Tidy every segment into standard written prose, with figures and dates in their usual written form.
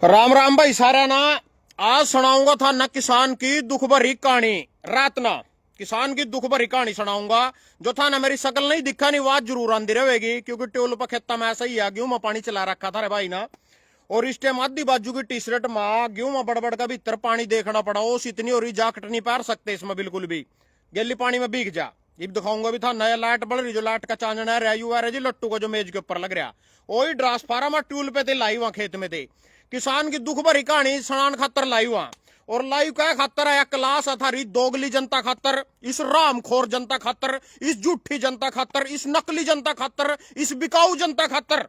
राम राम भाई सारा ना। आज सुनाऊंगा था न किसान की दुख भरी कहानी। रात ना किसान की दुख भरी कहानी सुनाऊंगा। जो था ना मेरी शकल नहीं दिखा नहीं आवाज जरूर आंदी रहेगी क्योंकि ट्यूल पर खेता में ऐसा ही है। गेहूं में पानी चला रखा था रे भाई ना। और इस टाइम आधी बाजू की टी शर्ट में गेहूं में बड़बड़ का भीतर पानी देखना पड़ा। ओस इतनी और जाकट नहीं पार सकते इसमें बिल्कुल भी। गेली पानी में भीग जा। अब दिखाऊंगा भी था नया लाइट बढ़ रही जो लाइट का चांदना है जी लट्टू को जो मेज के ऊपर लग रहा। वही ट्रांसफार्मर ट्यूल पे थे लाई वहां खेत में थे। किसान की दुख भरी कहानी सुनान खातर लाई वहां। और लाइव क्या खातर है क्लास अथारी दोगली जनता खातर, इस रामखोर जनता खातर, इस झूठी जनता खातर, इस नकली जनता खातर, इस बिकाऊ जनता खातर।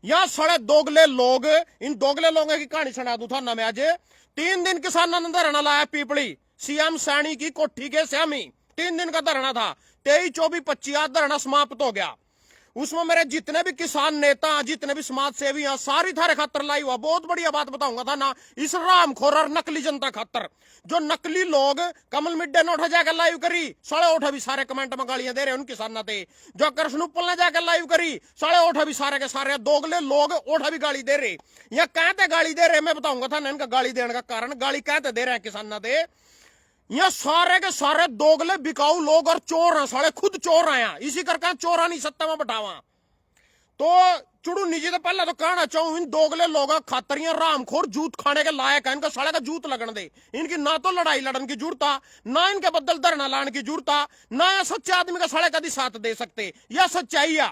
यहां सड़े दोगले लोग, इन दोगले लोगों की कहानी सुना दू था ना मैं आज। 3 दिन किसानों ने धरना लाया पीपली सीएम सैनी की कोठी के श्यामी। 3 दिन का धरना था। 23, 24, 25 आज धरना समाप्त हो गया। उसमें मेरे जितने भी किसान नेता, जितने भी समाज सेवी हैं, सारी थारे खातर लाई हुआ। बहुत बढ़िया बात बताऊंगा था ना इस रामखोर और नकली जनता खातर। जो नकली लोग कमल मिड्डे ने उठा जाकर लाइव करी, साढ़े उठा भी सारे कमेंट में गालियां दे रहे उन किसाना थे। जो कृष्ण उपल ने जाकर लाइव करी, साढ़े उठा भी सारे के सारे दोगले लोग उठा भी गाली दे रहे। या कहते गाली दे रहे, मैं बताऊंगा था ना इनका गाली देने का कारण। गाली कहते दे रहे हैं किसाना थे। ये सारे के सारे दोगले बिकाऊ लोग और चोर हैं, साले खुद चोर आया। इसी करके चोरा नहीं सत्ता में बैठावा। तो चुड़ू निजी तो पहले तो कहना चाहूं इन दोगले लोगों खातर ये रामखोर जूत खाने के लायक है। इनका साले का जूत लगन दे। इनकी ना तो लड़ाई लड़न की जरूरत था, ना इनके बदल धरना लाने की जरूरत था, ना ये सच्चे आदमी का साले कभी साथ दे सकते। यह सच्चाई है।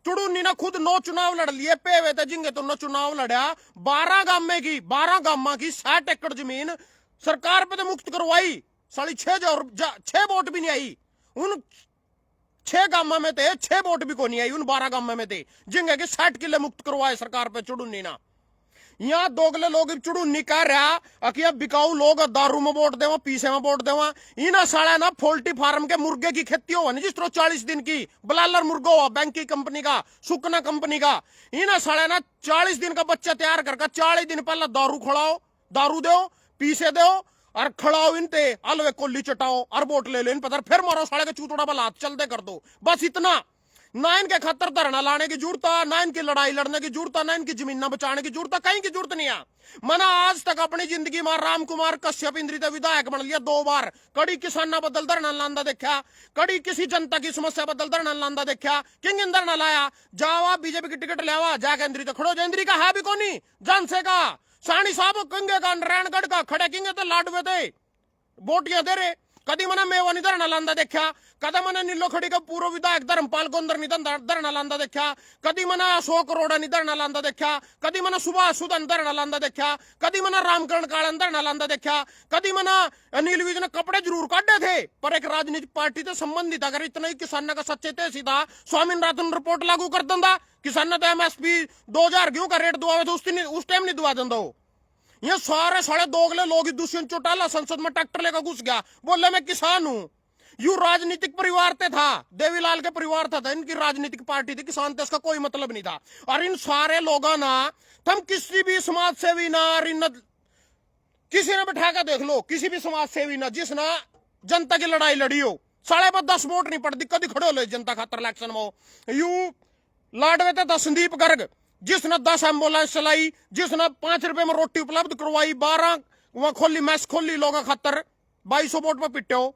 चुड़ूनी ने खुद 9 चुनाव लड़ लिए पेवे थे जिंगे तो 9 चुनाव लड़ा। 12 गामे की 12 गामा की 60 एकड़ जमीन सरकार पे तो मुक्त करवाई। साली 6 वोट भी नहीं आई उन 6 गामा में थे। 6 वोट भी को नहीं आई उन 12 गामा में थे जिंगे के 60 किले मुक्त करवाए सरकार पे चुड़ूनी ना। यहाँ दोगले लोग चुड़ूनी कह रहा कि अब बिकाऊ लोग दारू में वोट देवा, पीसे में वोट देवा। इना साला ना पोल्ट्री फार्म के मुर्गे की खेती हो जिस तरह 40 दिन की बलालर मुर्गा हुआ बैंक की कंपनी का, सुकना कंपनी का। इना साला ना 40 दिन का बच्चा तैयार करके 40 दिन पहले दारू खड़ाओ, दारू दो, पीसे दो और खड़ाओ इनते अलवे कोली चटाओ और वोट ले लो इन पर, फिर मारो साले के चूतड़ा वाला हाथ चल दे कर दो। बस इतना। ना इनके खतर धरना लाने की जरूरत है, ना इनकी लड़ाई लड़ने की जरूरत है, ना इनकी जमीन बचाने की जरूरत है, कहीं की जरूरत नहीं है। मना आज तक अपनी जिंदगी में राम कुमार कश्यप इंद्रित विधायक बन लिया 2 बार। कड़ी किसाना बदल धरना लांदा देखा, कड़ी किसी जनता की समस्या बदल धरना लांदा देखा। किंग धरना लाया जावा बीजेपी की टिकट लिया जाके इंद्री तो खड़ो जा। इंद्री का है भी कोनी जान से का सानी साहब कंगे का नारायणगढ़ का खड़े किंगे तो लाडवे थे बोटियां दे रहे। कदी मना मेवानी धरना लांदा देखा, कदा मना नीलो खड़ी का पूर्व विधायक धर्मपाल गोंदर नि धरना लांदा देखा, कदी मना अशोक अरोड़ा नि धरना लांदा देखा, कदी मना सुभाष सुदन धरना लांदा देखा, कदी मना रामकरण कालन धरना लांदा देखा, कदी मना अनिल विज ने कपड़े जरूर काटे थे पर एक राजनीतिक पार्टी से संबंधित अगर इतना ही किसान का सच्चे थे सीधा स्वामीनाथन रिपोर्ट लागू कर देंदा। किसान तो एमएसपी 2000 गेहूं का रेट दुआ उस टाइम नहीं दुआ देंदा। ये सारे साढ़े दोगले लोग दुष्यंत चौटाला संसद में ट्रैक्टर लेकर घुस गया, बोले मैं किसान हूं। यू राजनीतिक परिवार ते था, देवीलाल के परिवार था इनकी राजनीतिक पार्टी थी, किसान ते इसका कोई मतलब नहीं था। और इन सारे लोगों ना तुम किसी भी समाज सेवी ना किसी ने बैठा कर देख लो, किसी भी समाज सेवी ना जिसना जनता की लड़ाई लड़ी हो, साढ़े पर 10 वोट नहीं पड़ती कभी खड़े हो लो जनता खातर इलेक्शन में। यू लाडवे थे संदीप गर्ग जिसने 10 एम्बुलेंस चलाई, जिसने 5 रुपए में रोटी उपलब्ध करवाई, 12 वहां खोली मैस खोली लोगों खातर। 2200 वोट में पिटे हो।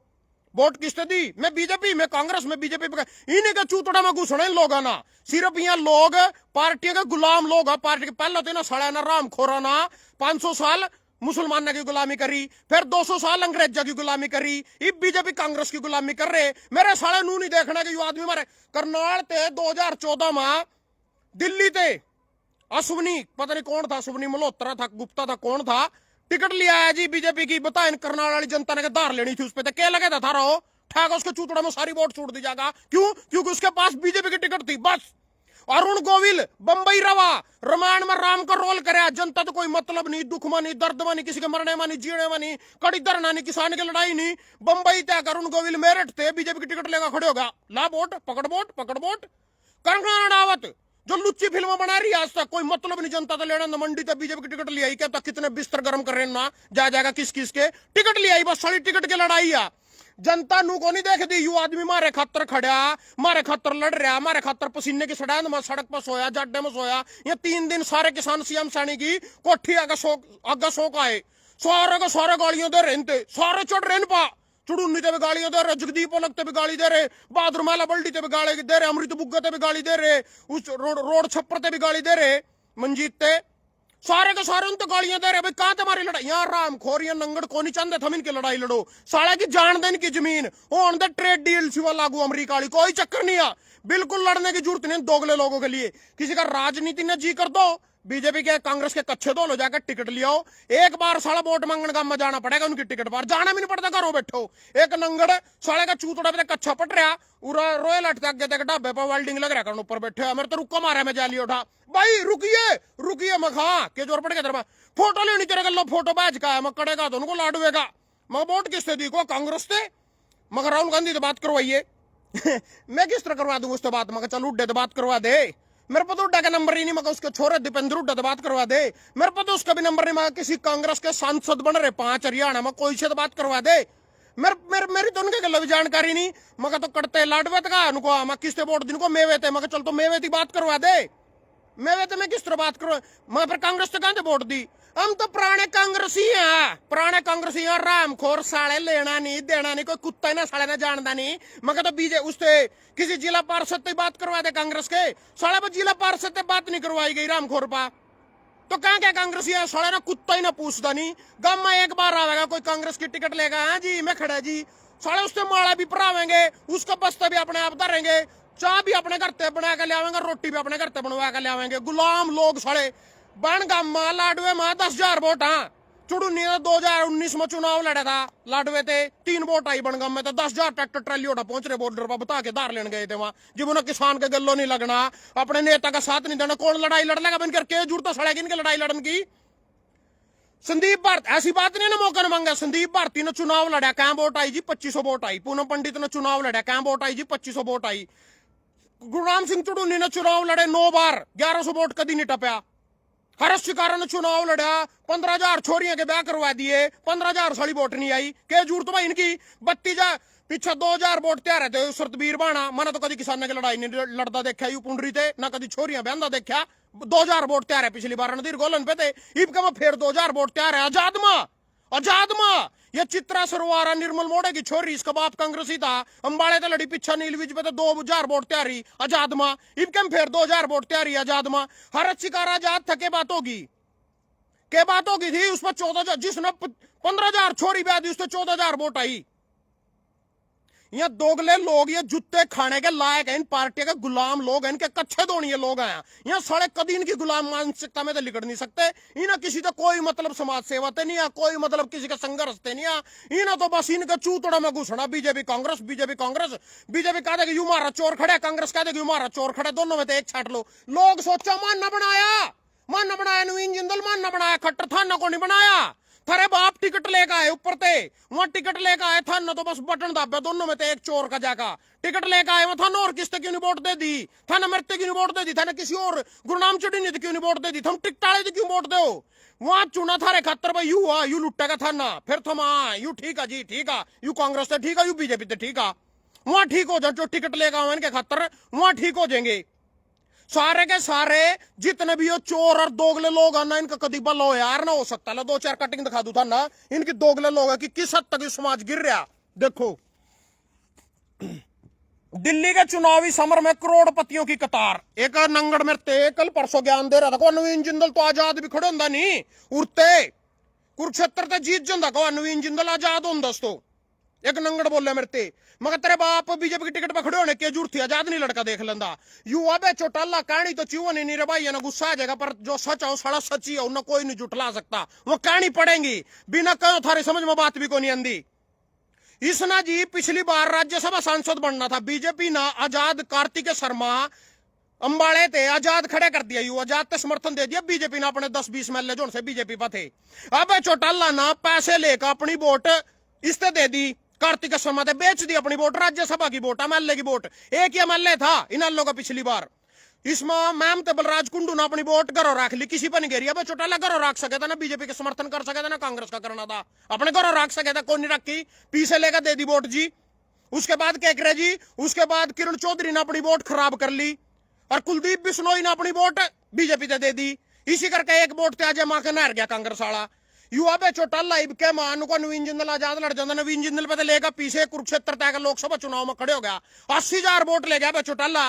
वोट किसने दी? मैं बीजेपी, मैं कांग्रेस, में बीजेपी। इन्हीं के चूतड़ा में घुसने लोग ना सिर्फ यहाँ लोग पार्टी के गुलाम लोग। पार्टी के पहले तो ना सड़ा ना राम खोरा ना 500 साल मुसलमानों की गुलामी करी, फिर 200 साल अंग्रेजों की गुलामी करी, अब बीजेपी कांग्रेस की गुलामी कर रहे। मेरे साले नू नहीं देखना कि यू आदमी मारे करनाल थे 2014 में दिल्ली थे अश्वनी, पता नहीं कौन था, अश्वनी मल्होत्रा था, गुप्ता था, कौन था, टिकट लिया है जी बीजेपी की। बता इन करनाल वाली जनता ने धार लेनी थी उस पर, क्या लगे था रहो ठाक उसके चूतड़ा में सारी वोट छोड़ दी जाएगा। क्यों? क्योंकि उसके पास बीजेपी की टिकट थी बस। अरुण गोविल बंबई रवा, रामायण में राम का रोल करे। जनता तो कोई मतलब नहीं, दुख में नहीं, दर्द में नहीं, किसी के मरने में नहीं, जीने में नहीं, कड़ी धरना नहीं, किसान की लड़ाई नहीं। बंबई तक अरुण गोविल मेरठ थे बीजेपी की टिकट लेकर खड़े होगा। ला वोट, पकड़ वोट, पकड़ वोट। कंगना रनावत जो लुच्ची फिल्म बना रही है आज तक कोई मतलब नहीं जनता तो लेना न मंडी तक बीजेपी की टिकट ले आई। क्या कितने बिस्तर गर्म कर रहे हैं ना जा जाएगा किस किस के टिकट ले आई, बस सारी टिकट की लड़ाई है। जनता नू को नहीं देख दी। यू आदमी मारे खातर खड़ा, मारे खातर लड़ रहा, मारे खातर पसीने की सड़ैंद में सड़क पर सोया, जाड्डे में सोया। ये 3 दिन सारे किसान सीएम सैनी की कोठी आगे सो आए, सारे के सारे गालियां दे रहे, सारे चढ़ रहे पा। चुड़ूनी ते भी गालियां दे रहे, जगदीप ओलक ते भी गाली दे रहे, बहादुर माला बल्डी ते भी गाली दे रहे, अमृत बुग्गा ते भी गाली दे रहे, उस रोड छप्पर ते भी गाली दे रहे, मंजीत ते सारे के सारे उन तो गालियां दे रहे। भाई कहां तुम्हारी लड़ाई? यहाँ राम खोरिया नंगड़ को नहीं चाहते थम इनकी लड़ाई लड़ो। साला की जान देन की जमीन ऑन द ट्रेड डील सिवा लागू अमरीका वाली, कोई चक्कर नहीं है। बिल्कुल लड़ने की जरूरत नहीं दोगले लोगों के लिए। किसी का राजनीति ने जी कर दो, बीजेपी के कांग्रेस के कच्चे दो लो, जाकर टिकट लियाओ। एक बार साला वोट मांगने का जाना पड़ेगा उनकी टिकट पर, जाना भी नहीं पड़ता, घरों बैठो। एक नंगड़ साले का चूतड़ा पे कच्चा पट रहा, रोयल हट तक गए ढाबे पर वेल्डिंग लग रहा ऊपर बैठे, मेरे तो रुका मारा, मैं जाली उठा। भाई रुकिए रुकिए, मैं खा के जोर पड़ गया, फोटो लेनी तेरे गलो, फोटो बैच का है, मैं कड़ेगा तो उनको लाडुएगा। मैं वोट किससे दी को? कांग्रेस से। मगर राहुल गांधी से बात करवाइए। मैं किस तरह करवा दूंगा उससे बात? मगर चल उड्डे तो बात करवा दे, मेरे को तो उड्डा का नंबर ही नहीं, मगर उसके छोरे दीपेंद्र उड्डा तो बात करवा दे। मेरे को तो उसका भी नंबर नहीं, मगर किसी कांग्रेस के सांसद बन रहे 5 हरियाणा में, कोई से तो बात करवा दे। मेरी तो उनके गल भी जानकारी नहीं, मगर तो कटते लाडवे का उनको, मैं किससे वोट दिन को मेवे थे, मगर चल तो मेवे थी बात करवा दे। मेवे तो मैं किस तरह बात करूं? मैं फिर कांग्रेस से कहां से वोट दी? हम तो पुराने कांग्रेसी हैं, पुराने कांग्रेसी हैं। रामखोर साले लेना नहीं देना नहीं, कोई कुत्ता ही ना साले ना जानता नहीं। मगर तो बीजे उससे किसी जिला पार्षद से बात करवा दे कांग्रेस के, साले पर जिला पार्षद से बात नहीं करवाई गई रामखोर पा। तो कहां क्या कांग्रेसी है साले ना, कुत्ता ही ना पूछता नहीं। गांव में एक बार आवेगा कोई कांग्रेस की टिकट लेगा, हाँ जी मैं खड़ा जी, साले उससे माला भी परावेंगे, उसका बस्ता भी अपने आप धरेंगे, चाह भी अपने घर ते बना के ले आवेंगे, रोटी भी अपने घर ते बनवा के ले आवेंगे। गुलाम लोग साले बन गामा लाडवे में 10,000 वोट। हाँ चुड़ूनी 2019 में चुनाव लड़ा था, लाडवे थे 3 वोट आई बनगाम में, तो 10,000 ट्रैक्टर ट्रैली उठा पहुंच रहे बॉर्डर पर, बता के दार लेने गए थे वहां। जब उन्हें किसान के गल्लो नहीं लगना, अपने नेता का साथ नहीं देना, कौन लड़ाई लड़ लेगा? बनकर के जरूरत सड़ेगी इनकी लड़ाई लड़ने की। संदीप भारती ऐसी बात नहीं ना मौका न मांगा। संदीप भारती ने चुनाव लड़ा, क्या वोट आई जी? 2500 वोट आई। पूनम पंडित ने चुनाव लड़ा, क्या वोट आई जी? 2500 वोट आई। गुरनाम सिंह चुड़ूनी ने चुनाव लड़े 9 बार, 1100 वोट कभी नहीं टपया। हर्ष शिकारा ने चुनाव लड़ा, 15,000 छोरियां के ब्याह करवा दिए, 15,000 साली वोट नहीं आई। क्या जरूरत भाई इनकी? 32,000 पीछे 2,000 वोट तैयार थे सुरतबीर बाणा, मैंने तो कभी किसान की लड़ाई नहीं लड़ता देखा यू पुंडरी थे, ना कभी छोरियां बहनता देखा। 2,000 वोट तैयार है, पिछली बार रणधीर गोलन पे थे, इब का फिर 2,000 वोट तैयार है। आजाद मां ये चित्रा सरवारा निर्मल मोड़े की छोरी, इसका बाप कांग्रेसी था, अंबाड़े तो लड़ी पीछा नीलविज पे तो 2,000 वोट तैयारी आजाद मां, इनके फिर 2,000 वोट तैयारी आजाद मां। हर शिकार आजाद था, के बात होगी? के बात होगी थी उस पर 14,000, जिसने 15,000 छोरी ब्याह दी, उससे 14,000 वोट आई। ये दोगले लोग, ये जुत्ते खाने के लायक है, इन पार्टी के गुलाम लोग हैं, इनके कच्चे धोनी लोग हैं। यहाँ साढ़े कदी इनकी गुलाम मानसिकता में तो लिकड़ नहीं सकते। इन्हें किसी तो कोई मतलब समाज सेवा ते नहीं है, कोई मतलब किसी का संघर्ष ते नहीं है। इन्हें तो बस इनका चूतड़ा में घुसना, BJP Congress, BJP Congress. BJP कह देगी यू मारा चोर खड़ा है, कांग्रेस कह देगी यू मारा चोर खड़ा है, दोनों में तो एक छाट लो। लोग सोचा मानना बनाया नवीन जिंदल मानना बनाया, खट्टर थाना को नहीं बनाया। थारे बाप टिकट लेकर आए ऊपर थे, वहां टिकट लेकर आए था ना, तो बस बटन दाबे, दोनों में तो एक चोर का जाका टिकट लेकर आए। वहां थाना और किसते क्यों नहीं वोट दे दी? थाना मरते क्यों नहीं वोट दे दी? थाना किसी और गुरनाम चढ़ी नहीं क्यों नहीं वोट दे दी? थम टिकटाले थे क्यों वोट दो? वहां चुना थारे खातर भाई यू हुआ, यू लुट्टेगा थाना, फिर थम यू ठीक है जी, ठीक है यू कांग्रेस से ठीक है, यू बीजेपी से ठीक है। वहां ठीक हो जाए, जो टिकट लेकर आए इनके खातर वहां ठीक हो जाएंगे। सारे के सारे जितने भी हो चोर और दोगले लोग हैं ना, इनका कभी बल हो यार ना हो सकता। ला 2-4 कटिंग दिखा दू था ना, इनकी दोगले लोग है कि किस हद तक समाज गिर रहा। देखो दिल्ली के चुनावी समर में करोड़पतियों की कतार। एक नंगड़ में कल परसों ज्ञान दे रहा था, नवीन जिंदल तो आजाद भी खड़े होंगे नहीं, उड़ते कुरुक्षेत्र ते जीत जाता को नवीन जिंदल आजाद हो दोस्तों। एक नंगड़ बोले मेरे, मगर तेरे बाप बीजेपी की टिकट पर खड़े होने की जरूरत थी? आजाद नहीं लड़का देख लेंदा। युवा बे चोटाला कहानी तो चीव नहीं रे भाई, ना गुस्सा आ जाएगा, पर जो सच है सारा सच ही है, उन्हें कोई नहीं जुटला सकता। वो कहानी पढ़ेंगी बिना कहो थारे समझ में बात भी को नहीं आंदी। इसना जी पिछली बार राज्यसभा सांसद बनना था, बीजेपी ना आजाद कार्तिक शर्मा अंबाड़े थे, आजाद खड़े कर दिया, यू आजाद ते समर्थन दे दिया, बीजेपी ने अपने 10-20 एमएलए जो से बीजेपी पर थे। अब चौटाला ना पैसे लेकर अपनी वोट इससे दे दी, कार्तिक शर्मा ने बेच दी अपनी वोट, राज्यसभा की वोट, एमएलए की वोट। एक ही एमएलए था इन लोगों का पिछली बार। इसमें मैम ते बलराज कुंडू ने अपनी वोट घरों रख ली, किसी पर नहीं घेरी। अब चौटाला घरों रख सके था ना, बीजेपी के समर्थन कर सके था ना, कांग्रेस का करना था, अपने घरों रख सके था, कौन नहीं रखी, पीछे लेकर दे दी वोट जी। उसके बाद केकरे जी, उसके बाद किरण चौधरी ने अपनी वोट खराब कर ली और कुलदीप बिश्नोई ने अपनी वोट बीजेपी से दे दी। इसी करके एक वोट अजय मां के नहर गया कांग्रेस वाला। युवा पे चौटाला इब के मान को नवीन जिंदल आजाद लड़ जाता, नवीन जिंदल पे लेगा पीछे कुरुक्षेत्र तक लोकसभा चुनाव में खड़े हो गया, 80,000 वोट ले गया चौटाला।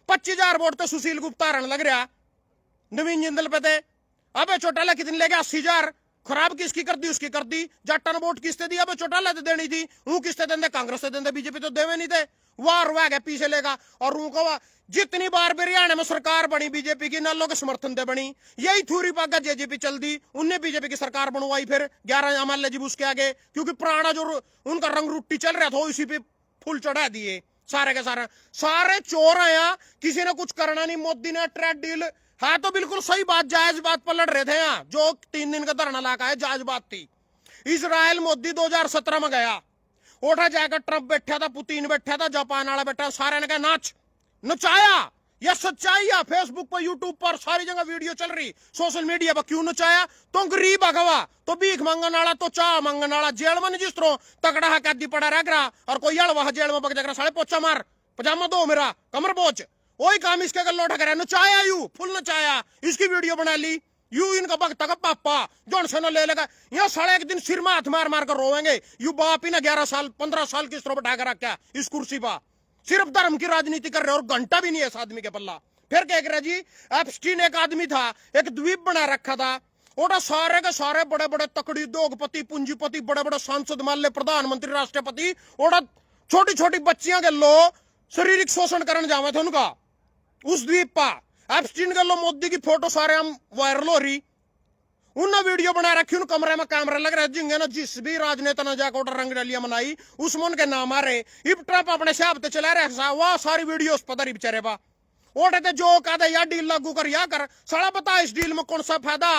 25,000 वोट तो सुशील गुप्ता रण लग रहा नवीन जिंदल पे थे। अब चौटाला कितनी ले गया, 80,000। खराब किसकी कर दी, उसकी कर दी। जाटा ने वोट किसते दी, अब चौटाला तो देनी थी, वो किसते देंगे, कांग्रेस से देंगे, बीजेपी तो देवे नहीं थे। वार वह गया पीछे लेगा। और उनको जितनी बार हरियाणा में सरकार बनी बीजेपी की, नालों के समर्थन से बनी, यही थूरी पागा जेजेपी चल दी, उनने बीजेपी की सरकार बनवाई फिर 11 एमएलए जी उसके आगे, क्योंकि पुराना जो उनका रंग रुट्टी चल रहा था इसी पे फुल चढ़ा दिए सारे के सारे चोर आया, किसी ने कुछ करना नहीं। मोदी ने ट्रेड डील है तो बिल्कुल सही बात, जायज बात पर लड़ रहे थे यहाँ, जो 3 दिन का धरना लाका है, जायज बात थी। इसराइल मोदी 2017 में गया, उठा जाकर ट्रंप बैठा था, पुतिन बैठा था, जापान वाला बैठा, सारे ने कहा नाच नचाया। यह सच्चाई है, फेसबुक पर, यूट्यूब पर, सारी जगह वीडियो चल रही, सोशल मीडिया पर। क्यों नचाया, तो गरीब अगवा, तो भीख मांगन वाला, तो चाह मांगन वाला, जेल में जिस तरह तकड़ा है कैदी पड़ा रह गया, और कोई अड़वा जेल में बग जाकर साले पोचा मार, पजामा दो मेरा, कमर पोच, वही काम इसके गल उठा कर नचाया, यू फुल नचाया, इसकी वीडियो बना ली। यू इनका भक्ता का पापा जॉनसन ले लेगा, यहाँ साले एक दिन सिर में हाथ मार मार कर रोएंगे। यू बाप ही ना 11 साल 15 साल किस तरह बैठा कर रखा इस कुर्सी पर, सिर्फ धर्म की राजनीति कर रहे और घंटा भी नहीं है इस आदमी के पल्ला। फिर क्या कह रहे जी, एप्स्टीन एक आदमी था, एक द्वीप बना रखा था, और सारे के सारे बड़े बड़े तकड़ी उद्योगपति, पूंजीपति, बड़े बड़े सांसद, मान ले प्रधानमंत्री, राष्ट्रपति, और छोटी छोटी बच्चियां के लो शारीरिक शोषण करने जावे थे उनका उस द्वीप पर। एप्स्टीन के लो मोदी की फोटो सारे हम वायरल हो रही, उन्होंने वीडियो बना रखी, उन कमरे में कैमरा लग रहा है, जिंगे ना जिस भी राजनेता ने जाकर रंग रलियां मनाई उसमें उनके नाम आ रहे। इब ट्रंप अपने हिसाब से चला रहे, वह सारी वीडियो पता नहीं बेचारे बा ओटे थे, जो कहते या डील लागू कर या कर, साला बता इस डील में कौन सा फायदा।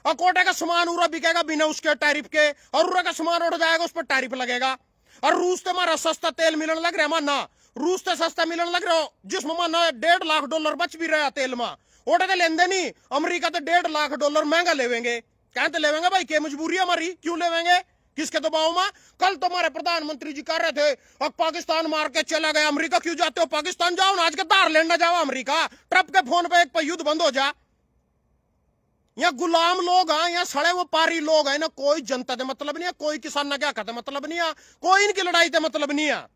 और कोटे का सामान उरा बिकेगा बिना उसके टैरिफ के, और उरा का सामान उड़ जाएगा उस पर टैरिफ लगेगा। और रूस तो हमारा सस्ता तेल मिलने लग रहा है, माना रूस तो सस्ता मिलने लग रहा हो, जिसमें माना $1.5 लाख बच भी रहा तेल में, ओटे तो लेंदे नहीं। अमेरिका तो $1.5 लाख महंगा लेवेंगे, कहते लेवेंगे भाई, क्या मजबूरी हमारी, क्यों लेवेंगे, किसके दबाव में। कल तो हमारे प्रधानमंत्री जी कह रहे थे अब पाकिस्तान मार के चला गया, अमेरिका क्यों जाते हो, पाकिस्तान जाओ ना, आज के दार लेना जाओ अमेरिका, ट्रंप के फोन पे एक पर युद्ध बंद हो जा। यहाँ गुलाम लोग हैं, यहाँ सड़े व्यापारी लोग हैं ना, कोई जनता से मतलब नहीं है, कोई किसान क्या कहते मतलब नहीं है, कोई इनकी लड़ाई से मतलब नहीं है।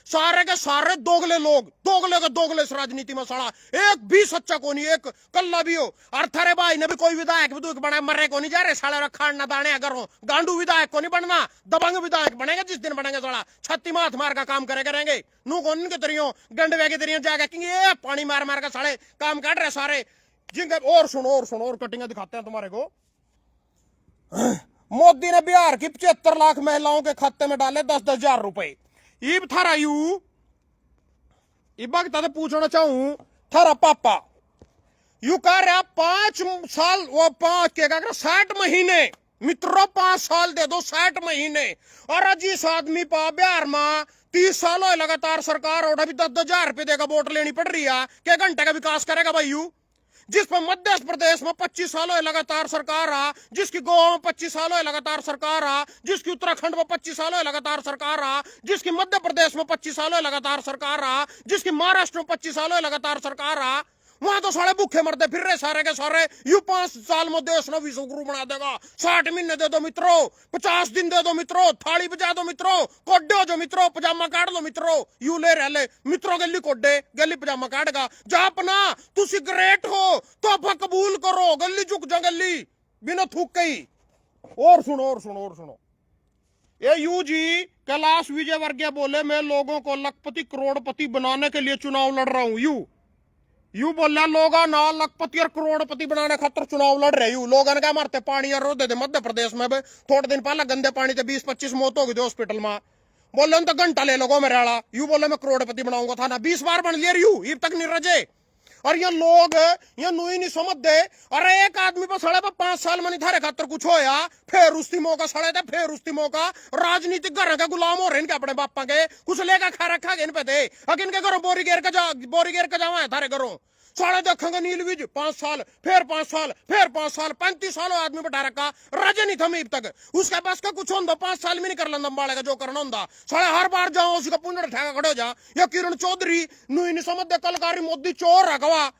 सारे के सारे दोगले लोग, दोगले के दोगले इस राजनीति में सड़ा, एक भी सच्चा को नहीं, एक कल्ला भी हो। और थारे भाई ने भी कोई विधायक विधुक बना, मरे को नहीं जा रहे साले, रखा ना दाने अगर हो, गांडू विधायक को नहीं बनना, दबंग विधायक बनेगा जिस दिन बनेंगे साला, छत्ती माथ मार का काम करे करेंगे, नू को इनके तरियों गंडवे के तरियों जाएगा, क्योंकि ये पानी मार मार का साले काम काट रहे सारे जिनके। और सुनो और कटिंग दिखाते हैं तुम्हारे को। मोदी ने बिहार की 75 लाख महिलाओं के खाते में डाले 10-10 हजार रुपए। इब थारा यू इबा के पूछना चाहूं, थारा पापा यू कह रहा 5 साल, वो 5 के 60 महीने मित्रों, 5 साल दे दो, 60 महीने। और आज इस आदमी पा बिहार में 30 साल हो लगातार सरकार, और अभी 10-10 हजार रुपए देगा वोट लेनी पड़ रही है, क्या घंटे का विकास करेगा भाई यू। जिस पर मध्य प्रदेश में 25 साल हो लगातार सरकार आ, जिसकी गोवा में 25 साल हो लगातार सरकार आ, जिसकी उत्तराखंड में 25 साल हो लगातार सरकार आ, जिसकी मध्य प्रदेश में 25 साल हो लगातार सरकार आ, जिसकी महाराष्ट्र में 25 साल हो लगातार सरकार आ, वहां तो सारे भूखे मरते फिर रहे सारे के सारे। यू 5 साल में देश ने विश्व गुरु बना देगा। 60 महीने दे दो मित्रों, 50 दिन दे दो मित्रों, थाली बजा दो मित्रों, कोड्डे जो मित्रों, पजामा काट लो मित्रों, यू ले रहे मित्रों, गली कोड्डे गली पजामा काटेगा। जा अपना तू सिगरेट हो तो आप कबूल करो, गली झुक जा गली बिना थूक गई। और सुनो ये यू जी कैलाश विजयवर्गीय बोले, मैं लोगों को लखपति करोड़पति बनाने के लिए चुनाव लड़ रहा हूं। यू बोला लोग ना लखपति और करोड़पति बनाने खातर चुनाव लड़ रहे। यू लोगों ने क्या मारते पानी और रोदे थे मध्य प्रदेश में थोड़े दिन पहले गंदे पानी से 20-25 मौत हो गई थी हॉस्पिटल में। बोले तो घंटा ले लोगो मेरे आला। यू बोले मैं करोड़पति बनाऊंगा था ना, 20 बार बन लिया यू, अब तक नहीं रजे। और ये लोग ये नुई नहीं समझ दे। अरे एक आदमी पर सड़े पर 5 साल में नहीं थारे खातर कुछ होया, फिर उसकी मौका सड़े थे, फिर उसकी मौका राजनीतिक घर के गुलाम हो रहे इनके अपने बापा के, कुछ लेकर खा रखा इन पे थे। अगर इनके घरों बोरी गेर के जावा है थारे घरों, साले देखेंगे नीलविज 5 साल, फिर 5 साल, फिर 5 साल, 35 साल आदमी बैठा रखा, राजे नहीं था मीब तक। उसके पास का कुछ होंगे 5 साल में नहीं कर लेंदा बाले का जो करना होंगे। साले हर बार जाओ उसका पुंजड़ ठेका खड़े हो जा। या किरण चौधरी नु नहीं समझते कलकारी मोदी चोर रखवा।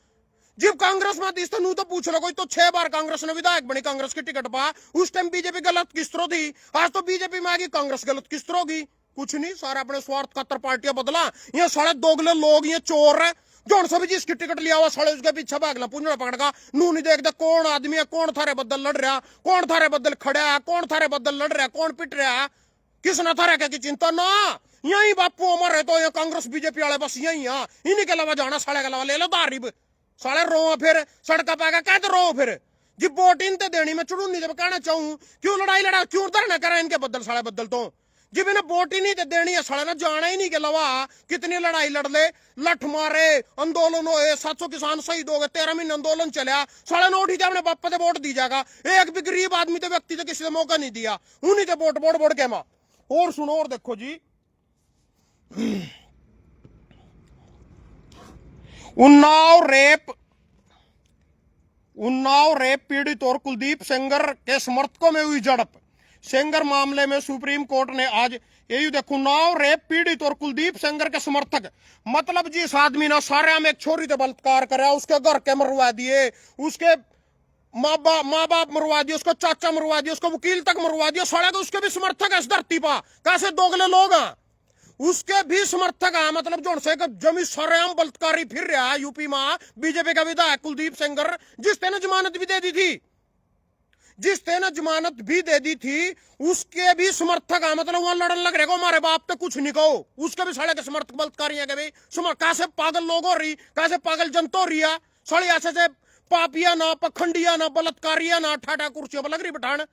जब कांग्रेस में दिस तो पूछ लो कोई तो 6 बार कांग्रेस ने विधायक बनी कांग्रेस की टिकट पा। उस टाइम बीजेपी गलत किस तरह थी, आज तो बीजेपी में आ गई, कांग्रेस गलत किस तरह होगी? कुछ नहीं, सारा अपने स्वार्थ खातर पार्टियां बदला। ये साले दोगले लोग, ये चोर है जो सभी जिसकी टिकट लिया हुआ साले उसके पीछे भागला पुंजड़ा पकड़ का। नू नहीं देखते कौन आदमी है, कौन थारे बदल लड़ रहा, कौन थारे बदल खड़ा है, कौन थारे बदल लड़ रहा, कौन पिट रहा, किसने थारे की चिंता ना। यही बापू हमारे तो ये कांग्रेस बीजेपी वाले बस यही है, इन्हीं के अलावा जाना साले के अलावा ले लो दारिब। साले रो फिर सड़क पाएगा कहते रो फिर जी वोट इनते देनी। मैं चुड़ूनी जब कहना चाहूं क्यों लड़ाई लड़ा, क्यों धरना करा इनके बदल साले बदल तो जब इन्हें वोट ही नहीं देनी है साले ना जाना ही नहीं के अलावा कितनी लड़ाई लड़ ले, लठ मारे, आंदोलन हुए, 700 किसान शहीद हो गए, 13 महीने आंदोलन चलिया। साले नोट ही अपने बापा से वोट दी जाएगा, एक भी गरीब आदमी तो व्यक्ति तो किसी ने मौका नहीं दिया, उन्हीं से वोट वोट वोट के मां। और सुनो और देखो जी, उन्नाव रेप पीड़ित और कुलदीप सेंगर के समर्थकों में हुई झड़प। सेंगर मामले में सुप्रीम कोर्ट ने आज यही देखो, उन्नाव रेप पीड़ित और कुलदीप सेंगर के समर्थक, मतलब जिस आदमी ने सारे में एक छोरी से बलात्कार कराया, उसके घर के मरवा दिए, उसके माँ बाप मरवा दिए, उसका चाचा मरवा दिया, उसका वकील तक मरवा दिया, साले को उसके भी समर्थक है इस धरती पर। कैसे दोगले लोग हैं, उसके भी समर्थक है, मतलब जो से जमी सरेआम बलात्कारी फिर रहा है यूपी में बीजेपी का विधायक कुलदीप सेंगर, जिसने ने जमानत भी दे दी थी, जिसने जमानत भी दे दी थी, उसके भी समर्थक है, मतलब वहां लड़न लग रहे हमारे बाप पे कुछ नहीं कहो, उसके भी साले के समर्थक बलात्कारी है। कैसे पागल लोग हो रही, कैसे पागल जनता हो रही है, साले ऐसे से पापिया ना, पखंडिया ना, बलात्कारिया ना, ठाठा कुर्सियों पर लग रही बिठान,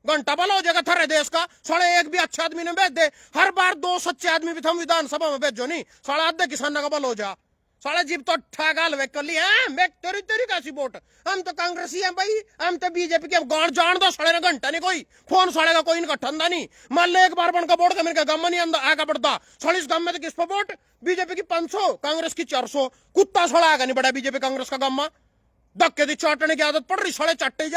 घंटा भला हो जाएगा थारे देश का। साले एक भी अच्छे आदमी ने भेज दे, हर बार 2 सच्चे आदमी भी हम विधानसभा में भेजो नहीं, साला आधे किसानों का भला हो जा। साले जीप तो ठगा लवे कर ली है, मैं तेरी तेरी कैसी वोट, हम तो कांग्रेसी हैं भाई, हम तो बीजेपी के गांड जान दो साले ने घंटा नहीं कोई फोन साले का कोई इनका ठंडा नहीं। मान ले एक बार बनका वोट का मेरे गांव में नहीं आगा बढ़ता, साले इस गांव में तो किस पर वोट, बीजेपी की 500 कांग्रेस की 400, कुत्ता साला आगा नहीं बढ़ा बीजेपी कांग्रेस का गांव में। धक्के दी चाटने की आदत पड़ रही, साले चट्टे ही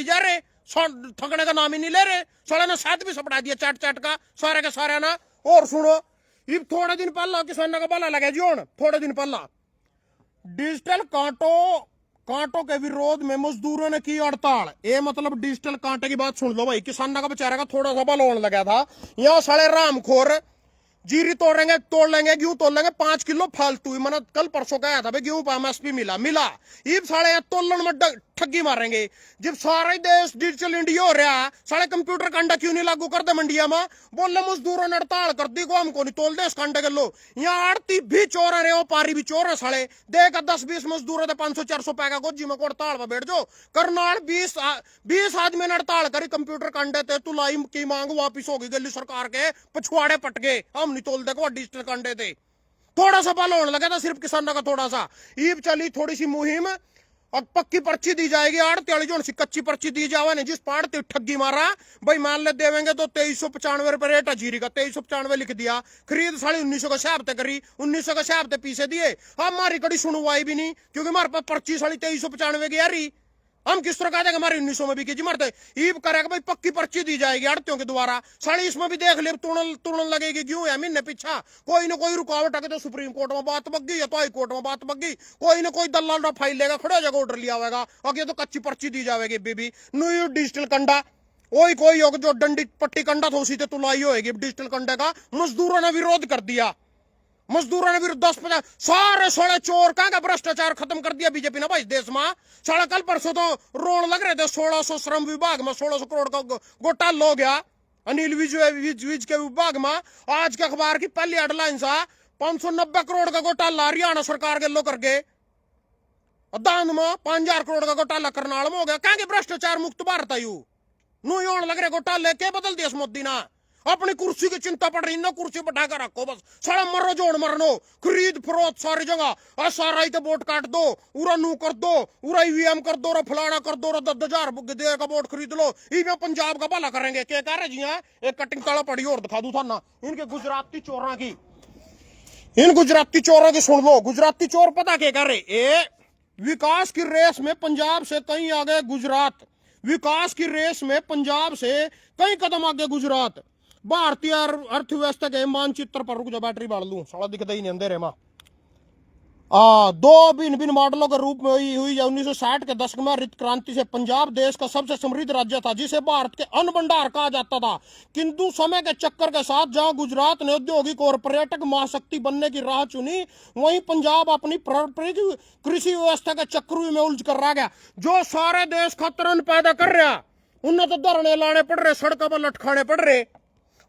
जा रहे, थकने का नाम ही नहीं ले रहे, साले ने साथ भी सपड़ा दिया चाट चाट का सारे के सारे ना। और सुनो, ये थोड़े दिन पहला किसानों का बाला लगा जी, थोड़े दिन पहला डिजिटल कांटों के विरोध में मजदूरों ने की हड़ताल। ये मतलब डिजिटल कांटे की बात सुन लो भाई, किसानों का बेचारा का थोड़ा सा बाल होने लगा था। यहाँ साले रामखोर जीरी तोड़ लेंगे गेहूं तोड़ लेंगे 5 किलो फालतू, मैंने कल परसों कहा था भाई गेहूं पर एमएसपी मिला ये साले तोलन में ठगी मारेंगे। जब सारा देश डिजिटल इंडिया हो रहा है, साले कंप्यूटर कंडा क्यों नहीं लागू कर दे मंडिया में, बोले मजदूरों ने हड़ताल कर दी को हमको नहीं तोल दे इस कंडे के लो। यहाँ आड़ती भी चोर है, व्यापारी भी चोर है, साले देख 10-20 मजदूर है 500-400 पैगा गोजी में हड़ताल पर बैठ जाओ। करनाल 20 आदमी ने हड़ताल करी कंप्यूटर कंडे थे, तुलाई की मांग वापिस होगी दिल्ली सरकार के पछुआड़े पट गए, हम नहीं तोल देखो डिजिटल कंडे थे। थोड़ा सा पाल होने लगा था सिर्फ किसानों का, थोड़ा सा ईब चली थोड़ी सी मुहिम, और पक्की पर्ची दी जाएगी, आड़ती वाली जो सी कच्ची पर्ची दी जावा ने, जिस पाड़ ते ठगी मारा भाई मान ले देवेंगे तो 2395 रुपए रेट है जीरी का, 2395 लिख दिया, खरीद साढ़े 1900 का हिसाब ते करी, 1900 का हिसाब ते पीछे दिए, हमारी कड़ी सुनवाई भी नहीं क्योंकि हमारे पास पर्ची साढ़े 2395 की आ रही, हम किस तरह कहते हमारे 1900 में बिकी जी मरते ईब करेगा भाई पक्की पर्ची दी जाएगी आड़तियों के द्वारा। साड़ी इसमें भी देख ले तुड़न लगेगी क्यों है महीने पीछा कोई ना कोई रुकावट है, तो सुप्रीम कोर्ट में बात बग गई या तो हाई कोर्ट में बात बग गई, कोई ना कोई दलाल फाइल लेगा खड़े हो जाएगा ऑर्डर लिया होगा और ये तो कच्ची पर्ची दी जाएगी बेबी न्यू डिजिटल कंडा वही कोई होगा जो डंडी पट्टी कंडा था उसी से तुलाई होगी डिजिटल कंडे का। मजदूरों ने विरोध कर दिया, मजदूरों ने भी 10-50 सारे सोले चोर कहाँ का भ्रष्टाचार खत्म कर दिया बीजेपी ने भाई देश में। साढ़े कल परसों तो रोन लग रहे थे 1600 श्रम विभाग में 1600 करोड़ का घोटाला हो गया अनिल विज के विभाग में। आज के अखबार की पहली हेडलाइन सा 590 करोड़ का घोटाला हरियाणा सरकार के लो कर गए, दान में 5000 करोड़ का घोटाला करनाल में हो गया। कहाँ के भ्रष्टाचार मुक्त भारत आयु नू योन लग रहे घोटाले के बदल दिया मोदी ना, अपनी कुर्सी की चिंता पड़ रही ना, कुर्सी बैठा कर रखो बस, सारा मरो जोड़ मरनो खरीद फरोख्त सारी जगह सारा ही तो वोट काट दो, उरा नू कर दो, उरा ईवीएम कर दो, फलाना कर दो, 10,000 दे का वोट खरीद लो, इवें पंजाब का भला करेंगे। क्या कह रहे जी हैं एक कटिंग तला पड़ी और दिखा दू था ना इनके गुजराती चोरों की, इन गुजराती चोरों की सुन लो। गुजराती चोर पता क्या कर रहे, विकास की रेस में पंजाब से कहीं आगे गुजरात, विकास की रेस में पंजाब से कई कदम आगे गुजरात। भारतीय अर्थव्यवस्था के मानचित्र पर, रुक जा बैटरी बाढ़ लूं, साला दिखता ही नहीं अंधेरे में। दो भिन्न भिन्न मॉडलों के रूप में हुई 1960 के दशक में हरित क्रांति से पंजाब देश का सबसे समृद्ध राज्य था, जिसे भारत के अन्न भंडार कहा जाता था। किंतु समय के चक्कर के साथ जहां गुजरात ने औद्योगिक और पर्यटक महाशक्ति बनने की राह चुनी, वहीं पंजाब अपनी पारंपरिक कृषि व्यवस्था के चक्रव्यूह में उलझ कर रह गया। जो सारे देश खातर अन्न पैदा कर रहा, उन्हें तो धरने लाने पड़ रहे, सड़कों पर लटकाने पड़ रहे।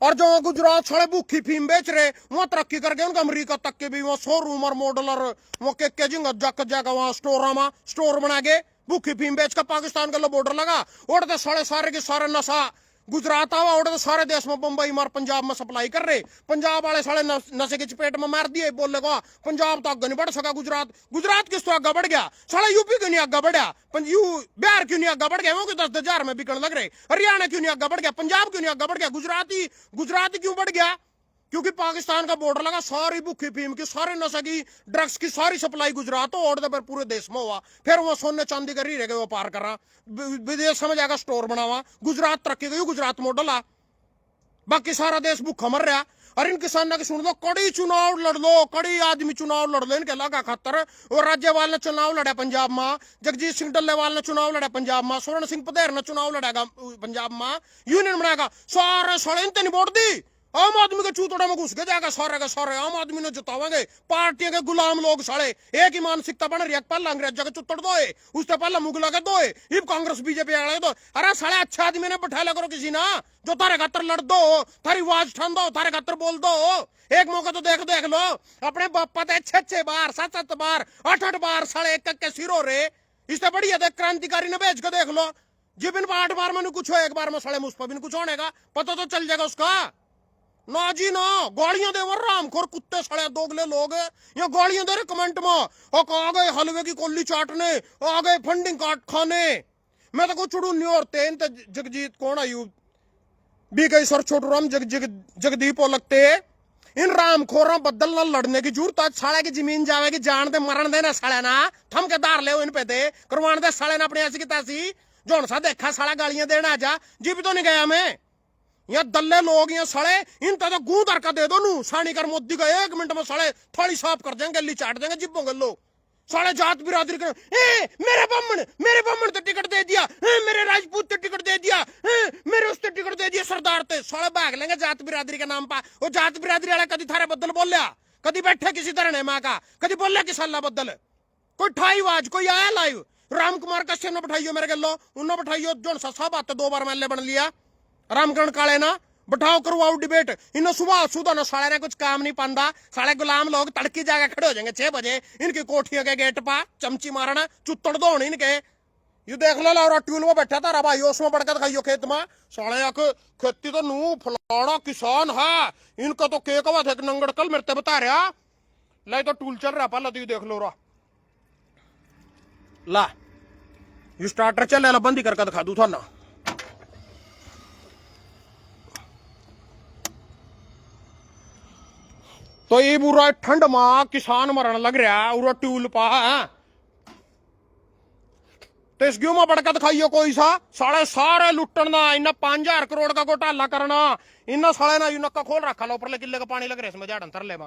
और जो गुजरात साले भूखी फीम बेच रहे, वहां तरक्की करके उनका अमेरिका तक के भी वहां शोरूम और मॉडल और वो के जिंगा जाकर वहां स्टोर बना के भूखी फीम बेच कर पाकिस्तान का बॉर्डर लगा। उड़ते सारे के सारे नशा गुजरात आवा, उड़ते सारे देश में बंबई मार पंजाब में सप्लाई कर रहे। पंजाब वाले साले नशे की चपेट में मार दिए, बोले को पंजाब तो आगे नहीं बढ़ सका। गुजरात किस तो आगे बढ़ गया, साला यूपी क्यों नहीं आगे बढ़ा, बिहार क्यों नहीं आगे बढ़ गया, वो 10,000 में बिकने लग रहे। हरियाणा क्यों नहीं आगे बढ़ गया, पंजाब क्यों नहीं आगे बढ़ गया, गुजराती क्यों बढ़ गया? क्योंकि पाकिस्तान का बॉर्डर लगा, सारी भूखी फीम की, सारे नशा की, ड्रग्स की सारी सप्लाई गुजरात हो और पर पूरे देश में हुआ। फिर वो सोने चांदी का हीरे के व्यापार करा, विदेश में जाकर स्टोर बनावा। गुजरात तरक्की गई, गुजरात मॉडल आ, बाकी सारा देश भूखा मर रहा। और इन किसानों की सुन लो, कड़ी चुनाव लड़ लो, कड़ी आदमी चुनाव लड़ लो इनके लगा खातर। और राज्यपाल ने चुनाव लड़ा पंजाब में, जगजीत सिंह डल्लेवाल ने चुनाव लड़ा पंजाब में, स्वर्ण सिंह पदेर ने चुनाव लड़ेगा पंजाब में, यूनियन बनाएगा। सारे साले इनते नहीं वोट दी, आम आदमी के चूतड़े में घुस के जाएगा। सारे के सारे आम आदमी ने जितावेंगे। पार्टियों के गुलाम लोग साले, एक ही मानसिकता बन रही है, पहले अंग्रेजों के चुतड़ दोए, उससे पहले मुगलों के दोए, अब कांग्रेस बीजेपी वाले दो। अरे साले अच्छे आदमी ने बैठा ले करो किसी ना, जो तारे खातर लड़ दो, थारी आवाज ठान दो, थारे खातर बोल दो। एक मौका तो देख लो, अपने बापा ते 6 बार 7 बार 8 बार साले एक के सिर हो रहे। इससे बढ़िया देख क्रांतिकारी ने भेज के देख लो, जिब इन 8 बार में कुछ हो, एक बार में साले मुझ पर भी कुछ होने का पता तो चल जाएगा उसका। ना जी ना, गालियां दे रामखोर कुत्ते साले दोगले लोग, या गालियां दे रहे कमेंट में, और आ गए हलवे की कोली चाटने, आ गए फंडिंग काट खाने। मैं तो कुछ चुड़ू नहीं औरते इन जगजीत कौन आयु भी गई सर छोटू राम जगदीप लगते। इन रामखोर बदल न लड़ने की जरूरत, आज साले की जमीन जावेगी, जान दे मरण देना साले ना, थम के दार ले इन पे दे करवान दे साले ना अपने ऐसी की तैसी। जोन सा देखा साला गालियां देना जा, जीप तो नहीं गया मैं। यहाँ दल्ले लोग यहाँ साले, इन तो गूं धर का दे दो नू, सानी कर मोदी का 1 मिनट में साले थाली साफ कर देंगे, गली चाट देंगे जिब्बों के लोग। साले जात बिरादरी कर, मेरे बम्मन तो टिकट दे दिया, मेरे राजपूत तो टिकट दे दिया, मेरे उससे टिकट दे दिया सरदार ते, साले भाग लेंगे जात बिरादरी के नाम पर। वो जात बिरादरी वाला कभी थारे बदल बोल लिया, कभी बैठे किसी धरने माँ का, कभी बोले किस अल्लाह बदल, कोई ठाई आवाज कोई आया लाइव। राम कुमार कश्यप ने बैठाइयो मेरे गलो, उन्होंने बैठाइयो जो सा बात 2 बार मैंने बन लिया। रामकरण काले ना बैठाओ करवाओ डिबेट, इन्हें सुबह सुधा ना साले ने कुछ काम नहीं पांदा। साले गुलाम लोग तड़की जाके खड़े हो जाएंगे 6 बजे इनकी कोठियों के गेट पर, चमची मारना चुत्तड़ दो इनके। ये देख लो लाउरा ट्यूल में बैठा था भाई, उसमें बढ़कर दिखाइयो खेत में, साले आके खेती तो नू फलाना किसान है, इनका तो केक हुआ था नंगड़ कल मेरे बता रहा ला, तो टूल चल रहा पहले, तो देख लो रा ला, ये स्टार्टर चल रहा बंद ही करके दिखा दू था ना। तो ये बुरा ठंड में किसान मरण लग रहा उरा ट्यूल पा है, तो इस क्यों में बढ़कर दिखाइयो कोई सा साले सारे लुटना, इन्हें 5,000 करोड़ का घोटाला करना, इन्हें साले ना नक्का खोल रखा ला, ऊपर किले का पानी लग रहा है इसमें झाड़न थरले में।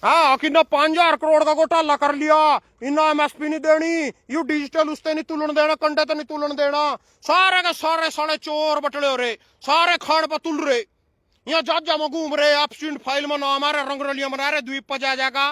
हाँ कि 5,000 करोड़ का घोटाला कर लिया, इन्हें MSP नहीं देनी, यू डिजिटल उससे नहीं तुलन देना, कंडे तो नहीं तुलन देना, सारे के सारे साले चोर बटले हो रहे, सारे खाड़ पर तुल रहे, यहाँ जज में घूम रहे, एब्सेंट फाइल में नाम आ रहे, रंगरलियां बना रहे, द्वीप पर जा जाएगा।